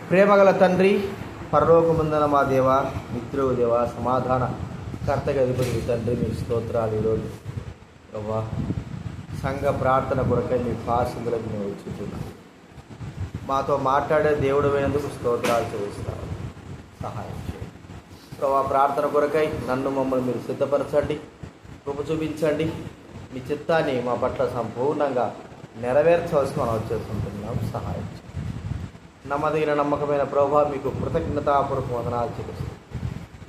ప్రేమగల తండ్రి, పరలోకమందున మా దేవ, మిత్రువు దేవ, సమాధాన కర్తగా అధిపతి తండ్రి, మీకు స్తోత్రాలు. ఈరోజు ప్రభా సంఘ ప్రార్థన కొరకై మీ పాసులకు మేము వచ్చుతున్నాం. మాతో మాట్లాడే దేవుడు అయినందుకు స్తోత్రాలు చెల్లిస్తాను. సహాయం చేయండి ప్రభా. ప్రార్థన కొరకై నన్ను మమ్మల్ని మీరు సిద్ధపరచండి, కృప చూపించండి. మీ చిత్తాన్ని మా పట్ల సంపూర్ణంగా నెరవేర్చవలసి మనం వచ్చేస్తుంటున్నాం. సహాయం చేయండి. నమ్మదగిన నమ్మకమైన ప్రభావ మీకు కృతజ్ఞతాపూర్వక వందనాలు చెల్లిస్తాం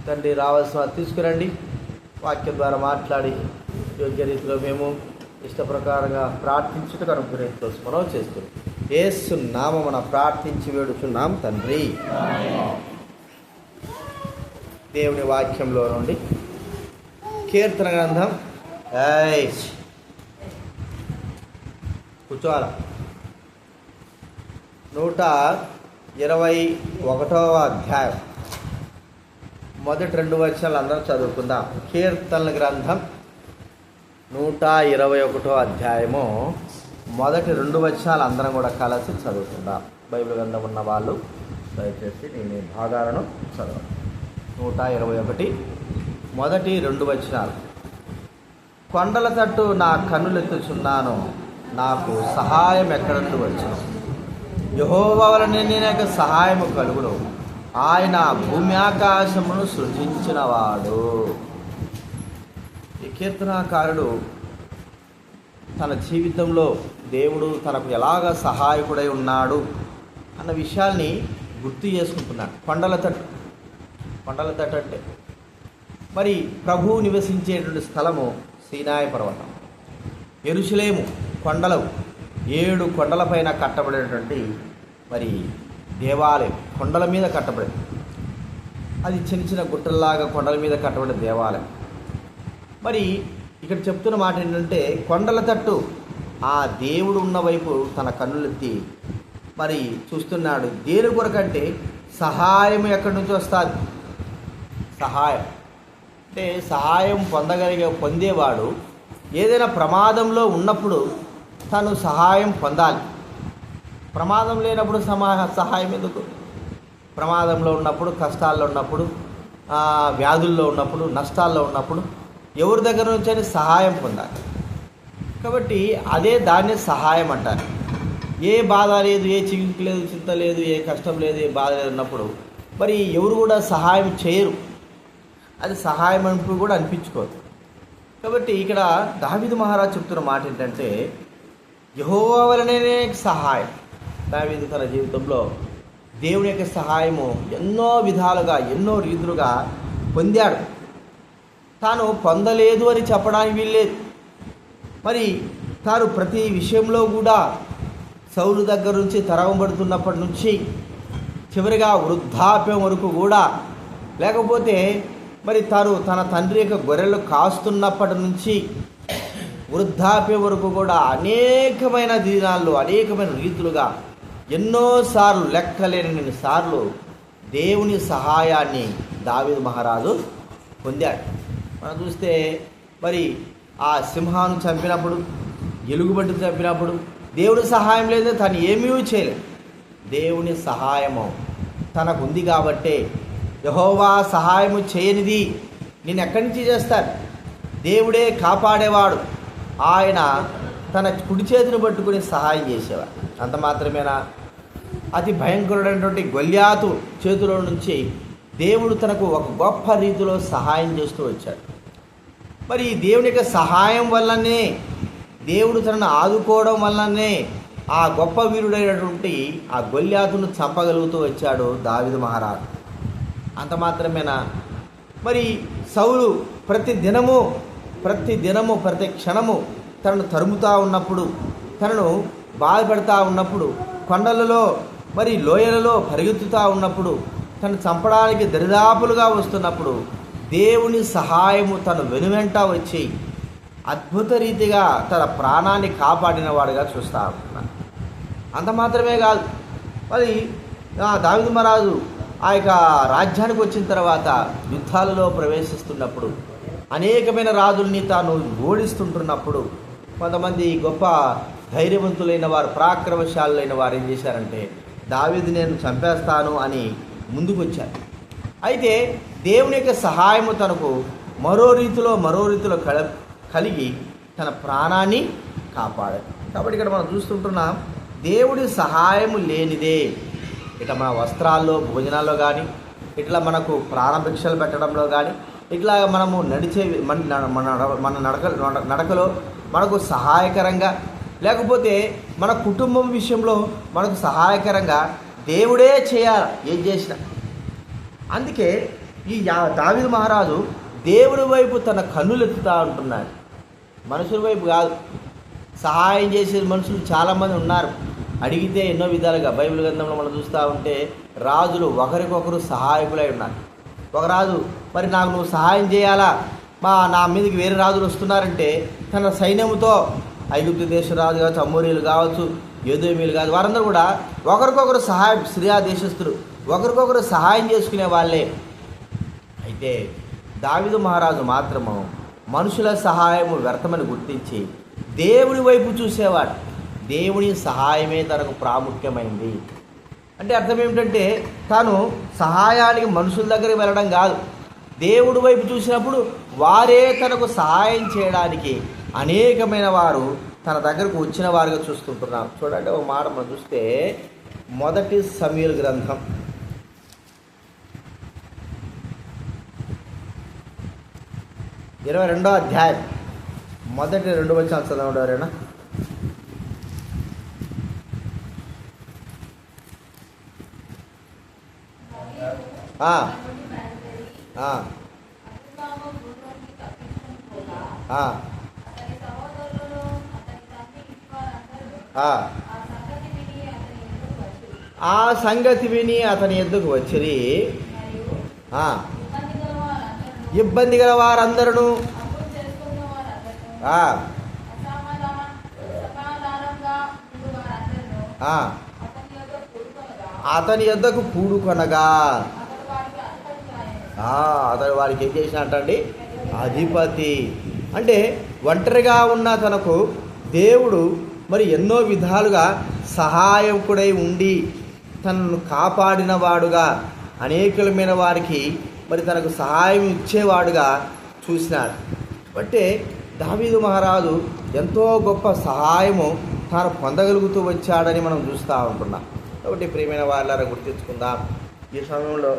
తండ్రి. రావాల్సిన తీసుకురండి, వాక్యం ద్వారా మాట్లాడి యోగ్య రీతిలో మేము ఇష్టప్రకారంగా ప్రార్థించుటకు అనుకునేతో మనం చేస్తున్నాం. యేసు నామమున ప్రార్థించి వేడుచున్నాం తండ్రి. దేవుని వాక్యంలో నుండి కీర్తన గ్రంథం కూర్చోవాల 121వ అధ్యాయం మొదటి 2 వచనాలు అందరం చదువుకుందాం. కీర్తనల గ్రంథం 121వ అధ్యాయము మొదటి 2 వచనాలు అందరం కూడా కలిసి చదువుకుందాం. బైబిల్ గ్రంథం ఉన్న వాళ్ళు దయచేసి నేను ఈ భాగాలను చదవండి. 121 మొదటి 2 వచనాలు. కొండల తట్టు నా కన్నులెత్తుచున్నాను, నాకు సహాయం ఎక్కడ నుండి వచ్చును? యెహోవా వలన నాకు సహాయము కలుగును. ఆయన భూమి ఆకాశమును సృజించినవాడు. ఈ కీర్తనాకారుడు తన జీవితంలో దేవుడు తనకు ఎలాగ సహాయకుడై ఉన్నాడు అన్న విషయాల్ని గుర్తు చేసుకుంటున్నాడు. కొండల తట్టు అంటే మరి ప్రభువు నివసించేటువంటి స్థలము సీనాయి పర్వతం, యెరూషలేము కొండలు, 7 కొండలపైన కట్టబడేటువంటి మరి దేవాలయం. కొండల మీద కట్టబడేది, అది చిన్న చిన్న గుట్టల్లాగా కొండల మీద కట్టబడే దేవాలయం. మరి ఇక్కడ చెప్తున్న మాట ఏంటంటే, కొండల తట్టు ఆ దేవుడు ఉన్న వైపు తన కన్నులెత్తి మరి చూస్తున్నాడు. దేని కొరకంటే సహాయం ఎక్కడి నుంచి వస్తుంది? సహాయం అంటే సహాయం పొందేవాడు ఏదైనా ప్రమాదంలో ఉన్నప్పుడు తను సహాయం పొందాలి. ప్రమాదం లేనప్పుడు సహాయం ఎందుకు? ప్రమాదంలో ఉన్నప్పుడు, కష్టాల్లో ఉన్నప్పుడు, వ్యాధుల్లో ఉన్నప్పుడు, నష్టాల్లో ఉన్నప్పుడు ఎవరి దగ్గర నుంచి సహాయం పొందాలి. కాబట్టి దాన్నే సహాయం అంటారు. ఏ బాధ లేదు, ఏ చిగురు లేదు, చింత లేదు, ఏ కష్టం లేదు, ఏ బాధ లేదు ఉన్నప్పుడు మరి ఎవరు కూడా సహాయం చేయరు. అది సహాయం అంటూ కూడా అనిపించుకోదు. కాబట్టి ఇక్కడ దావీదు మహారాజు చెప్తున్న మాట ఏంటంటే, యెహోవా వలననే సహాయం. దావీదు తన జీవితంలో దేవుని యొక్క సహాయము ఎన్నో విధాలుగా, ఎన్నో రీతులుగా పొందాడు. తాను పొందలేదు అని చెప్పడానికి వీల్లేదు. మరి తాను ప్రతి విషయంలో కూడా సౌలు దగ్గర నుంచి తరవబడుతున్నప్పటి నుంచి చివరిగా వృద్ధాప్యం వరకు కూడా, లేకపోతే మరి తాను తన తండ్రి యొక్క గొర్రెలు కాస్తున్నప్పటి నుంచి వృద్ధాప్యం వరకు కూడా అనేకమైన దినాల్లో, అనేకమైన రీతులుగా, ఎన్నోసార్లు, లెక్కలేని సార్లు దేవుని సహాయాన్ని దావీదు మహారాజు పొందాడు. మనం చూస్తే మరి ఆ సింహాన్ని చంపినప్పుడు, ఎలుగుబంటిని చంపినప్పుడు దేవుని సహాయం లేదే తను ఏమీ చేయలేదు. దేవుని సహాయము తనకు ఉంది కాబట్టే, యెహోవా సహాయము చేయనిది నేను ఎక్కడి నుంచి చేస్తాను? దేవుడే కాపాడేవాడు. ఆయన తన కుడి చేతిని పట్టుకుని సహాయం చేసేవాడు. అంత మాత్రమేనా? అతి భయంకరుడైనటువంటి గొల్యాతు చేతిలో నుంచి దేవుడు తనకు ఒక గొప్ప రీతిలో సహాయం చేస్తూ వచ్చాడు. మరి దేవుని యొక్క సహాయం వల్లనే, దేవుడు తనను ఆదుకోవడం వల్లనే ఆ గొప్ప వీరుడైనటువంటి ఆ గొల్యాతును చంపగలుగుతూ వచ్చాడు దావీదు మహారాజు. అంత మాత్రమేనా? మరి సౌలు ప్రతి దినము ప్రతి క్షణము తనను తరుముతూ ఉన్నప్పుడు, తనను బాధపెడతా ఉన్నప్పుడు, కొండలలో మరి లోయలలో పరిగెత్తుతూ ఉన్నప్పుడు, తను చంపడానికి దరిదాపులుగా వస్తున్నప్పుడు దేవుని సహాయము తను వెనువెంట వచ్చి అద్భుత రీతిగా తన ప్రాణాన్ని కాపాడిన వాడుగా చూస్తూ ఉంటున్నాను. అంత మాత్రమే కాదు, మరి దావీదు మహారాజు ఆ యొక్క రాజ్యానికి వచ్చిన తర్వాత యుద్ధాలలో ప్రవేశిస్తున్నప్పుడు, అనేకమైన రాజుల్ని తాను ఓడిస్తుంటున్నప్పుడు, కొంతమంది గొప్ప ధైర్యవంతులైన వారు, పరాక్రమశాలులైన వారు ఏం చేశారంటే దావీదు నేను చంపేస్తాను అని ముందుకు వచ్చాడు. అయితే దేవుని యొక్క సహాయము తనకు మరో రీతిలో కలిగి తన ప్రాణాన్ని కాపాడాడు. కాబట్టి ఇక్కడ మనం చూస్తుంటున్నాం, దేవుడి సహాయము లేనిదే ఇట్లా మన వస్త్రాల్లో, భోజనాల్లో కానీ, ఇట్లా మనకు ప్రాణభిక్షలు పెట్టడంలో కానీ, ఇట్లా మనము నడిచే మన నడకలో మనకు సహాయకరంగా, లేకపోతే మన కుటుంబం విషయంలో మనకు సహాయకరంగా దేవుడే చేయాలి ఏం చేసినా. అందుకే ఈ దావీదు మహారాజు దేవుడి వైపు తన కన్నులు ఎత్తుతూ ఉంటున్నాడు, మనుషుల వైపు కాదు. సహాయం చేసే మనుషులు చాలామంది ఉన్నారు. అడిగితే ఎన్నో విధాలుగా బైబిల్ గ్రంథంలో మనం చూస్తూ ఉంటే రాజులు ఒకరికొకరు సహాయకులై ఉన్నారు. ఒక రాజు, మరి నాకు నువ్వు సహాయం చేయాలా, నా మీదకి వేరే రాజులు వస్తున్నారంటే తన సైన్యంతో, ఐగుప్తు దేశ రాజు కావచ్చు, అమోరీలు కావచ్చు, ఎదోమీలు కావచ్చు, వారందరూ కూడా ఒకరికొకరు సహాయం, సిరియా దేశస్థులు ఒకరికొకరు సహాయం చేసుకునే వాళ్ళే. అయితే దావీదు మహారాజు మాత్రము మనుషుల సహాయము వ్యర్థమని గుర్తించి దేవుని వైపు చూసేవాడు. దేవుని సహాయమే తనకు ప్రాముఖ్యమైంది. అంటే అర్థం ఏమిటంటే తాను సహాయానికి మనుషుల దగ్గరికి వెళ్ళడం కాదు, దేవుడి వైపు చూసినప్పుడు వారే తనకు సహాయం చేయడానికి అనేకమైన వారు తన దగ్గరకు వచ్చిన వారుగా చూస్తుంటున్నాం. చూడండి, ఒక మాట మనం చూస్తే 1 సమూయేలు గ్రంథం 22వ అధ్యాయం 1-2 వచనాలు చదవండి ఎవరైనా. ఆ సంగతి విని అతని ఎద్దుకు వచ్చిరి. ఇబ్బంది గల వారందరూ అతని యొద్దకు కూడుకొనగా అతను వారికి ఏం చేసినట్టండి, అధిపతి. అంటే ఒంటరిగా ఉన్న తనకు దేవుడు మరి ఎన్నో విధాలుగా సహాయకుడై ఉండి తనను కాపాడిన వాడుగా, అనేకమైన వారికి మరి తనకు సహాయం ఇచ్చేవాడుగా చూసినాడు. అంటే దావీదు మహారాజు ఎంతో గొప్ప సహాయము తాను పొందగలుగుతూ వచ్చాడని మనం చూస్తూ ఉంటున్నాం. కాబట్టి ప్రియమైన వాళ్ళారా గుర్తించుకుందాం, ఈ సమయంలో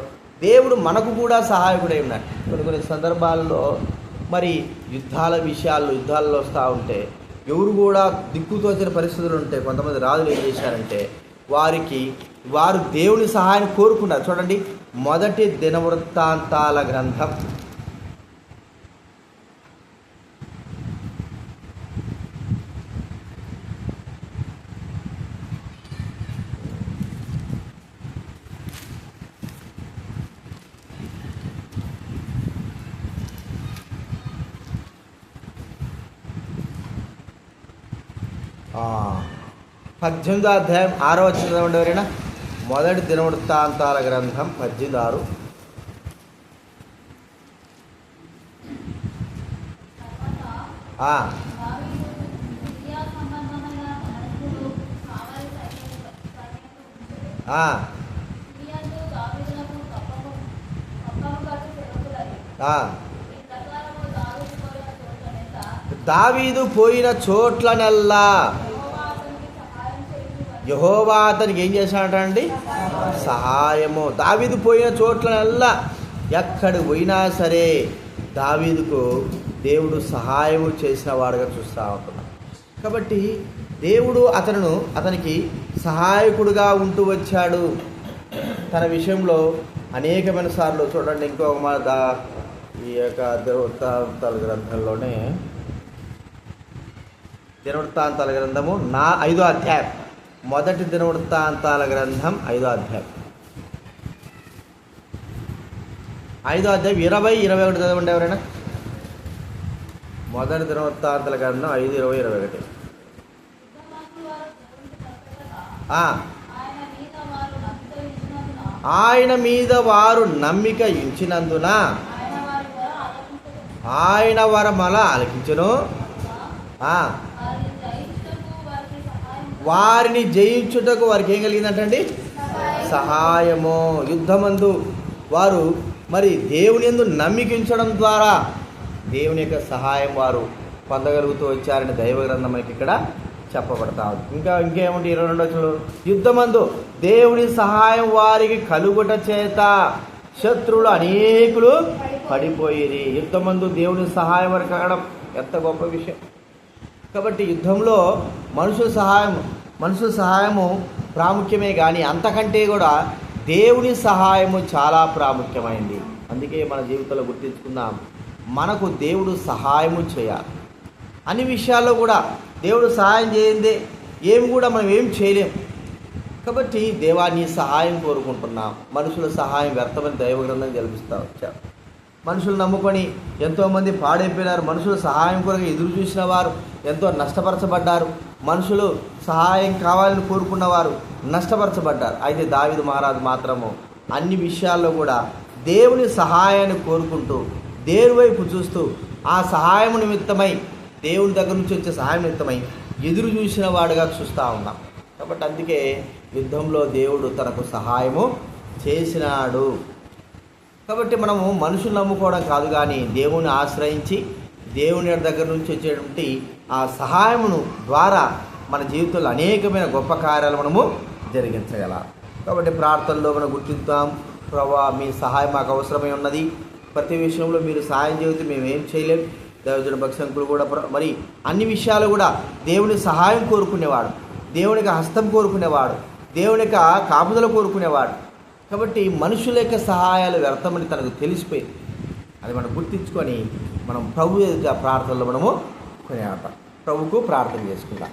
దేవుడు మనకు కూడా సహాయకుడై ఉన్నాడు. కొన్ని సందర్భాల్లో మరి యుద్ధాల్లో వస్తూ ఉంటే ఎవరు కూడా దిక్కుతోచిన పరిస్థితులు ఉంటాయి. కొంతమంది రాజులు ఏం చేశారంటే వారు దేవుని సహాయాన్ని కోరుకున్నారు. చూడండి, 1 దినవృత్తాంతాల గ్రంథం 18వ అధ్యాయం 6వ వచనం ఎవరైనా. 1 దినవృత్తాంతాల గ్రంథం 18:6. దావీదు పోయిన చోట్లనల్లా యెహోవా అతనికి ఏం చేశాడండి, సహాయము. దావీదు పోయిన చోట్లనల్లా ఎక్కడికి పోయినా సరే దావీదుకు దేవుడు సహాయము చేసిన వాడుగా చూస్తూ ఉంటున్నాం. కాబట్టి దేవుడు అతనికి సహాయకుడుగా ఉంటూ వచ్చాడు. తన విషయంలో అనేకమైన సార్లు చూడండి. ఇంకొక మాట ఈ యొక్క దినవృత్తాంతాల గ్రంథంలోనే, దినవృత్తాంతాల గ్రంథము 5వ అధ్యాయం, 1 దినవృత్తాంతాల గ్రంథం 5వ అధ్యాయం 20-21 చదవండి ఎవరైనా. 1 దినవృత్తాంతాల గ్రంథం 5:20-21. ఆయన మీద వారు నమ్మిక ఉంచినందున ఆయన వరమల ఆలకించును. వారిని జయించుటకు వారికి ఏం కలిగిందంటండి, సహాయము. యుద్ధమందు వారు మరి దేవుని యందు నమ్మికించడం ద్వారా దేవుని యొక్క సహాయం వారు పొందగలుగుతూ వచ్చారని దైవ గ్రంథం మనకి ఇక్కడ చెప్పబడతా ఉంది. ఇంకేముంటే 22 యుద్ధమందు దేవుని సహాయం వారికి కలుగుట చేత శత్రువులు అనేకులు పడిపోయేది. యుద్ధమందు దేవుని సహాయం వారికి కలగడం ఎంత గొప్ప విషయం. కాబట్టి యుద్ధంలో మనుషుల సహాయము ప్రాముఖ్యమే, కానీ అంతకంటే కూడా దేవుని సహాయము చాలా ప్రాముఖ్యమైంది. అందుకే మన జీవితంలో గుర్తించుకుందాం, మనకు దేవుడు సహాయము చేయాలి. అన్ని విషయాల్లో కూడా దేవుడు సహాయం చేయందే కూడా మనం ఏం చేయలేం. కాబట్టి దేవా నీ సహాయం కోరుకుంటున్నాం. మనుషుల సహాయం వ్యర్థమని దైవ గ్రంథం తెలిపిస్తూ వచ్చారు. మనుషులు నమ్ముకొని ఎంతోమంది పాడైపోయినారు. మనుషుల సహాయం కొరకు ఎదురు చూసిన వారు ఎంతో నష్టపరచబడ్డారు. మనుషులు సహాయం కావాలని కోరుకున్నవారు నష్టపరచబడ్డారు. అయితే దావీదు మహారాజు మాత్రము అన్ని విషయాల్లో కూడా దేవుని సహాయాన్ని కోరుకుంటూ దేవుని వైపు చూస్తూ ఆ సహాయం నిమిత్తమై దేవుని దగ్గర నుంచి వచ్చే సహాయం నిమిత్తమై ఎదురు చూసిన వాడుగా చూస్తూ ఉన్నాం. కాబట్టి అందుకే యుద్ధంలో దేవుడు తనకు సహాయము చేసినాడు. కాబట్టి మనము మనుషులు నమ్ముకోవడం కాదు, కానీ దేవుని ఆశ్రయించి దేవుని దగ్గర నుంచి వచ్చేటువంటి ఆ సహాయమును ద్వారా మన జీవితంలో అనేకమైన గొప్ప కార్యాలు మనము జరిగించగలం. కాబట్టి ప్రార్థనలో మనం గుర్తించాం, ప్రభువా మీ సహాయం మాకు అవసరమై ఉన్నది. ప్రతి విషయంలో మీరు సహాయం చేస్తే మేము ఏం చేయలేం. దైవజనుడు భక్తంకులు కూడా మరి అన్ని విషయాలు కూడా దేవుని సహాయం కోరుకునేవాడు, దేవునికి హస్తం కోరుకునేవాడు, దేవుని యొక్క కాపుదల కోరుకునేవాడు. కాబట్టి మనుషుల యొక్క సహాయాలు వ్యర్థమని తనకు తెలిసిపోయింది. అది మనం గుర్తించుకొని మనం ప్రభు ఎదుట ప్రార్థనలో మనము కొనియాడతాం. ప్రభుకు ప్రార్థన చేసుకుందాం.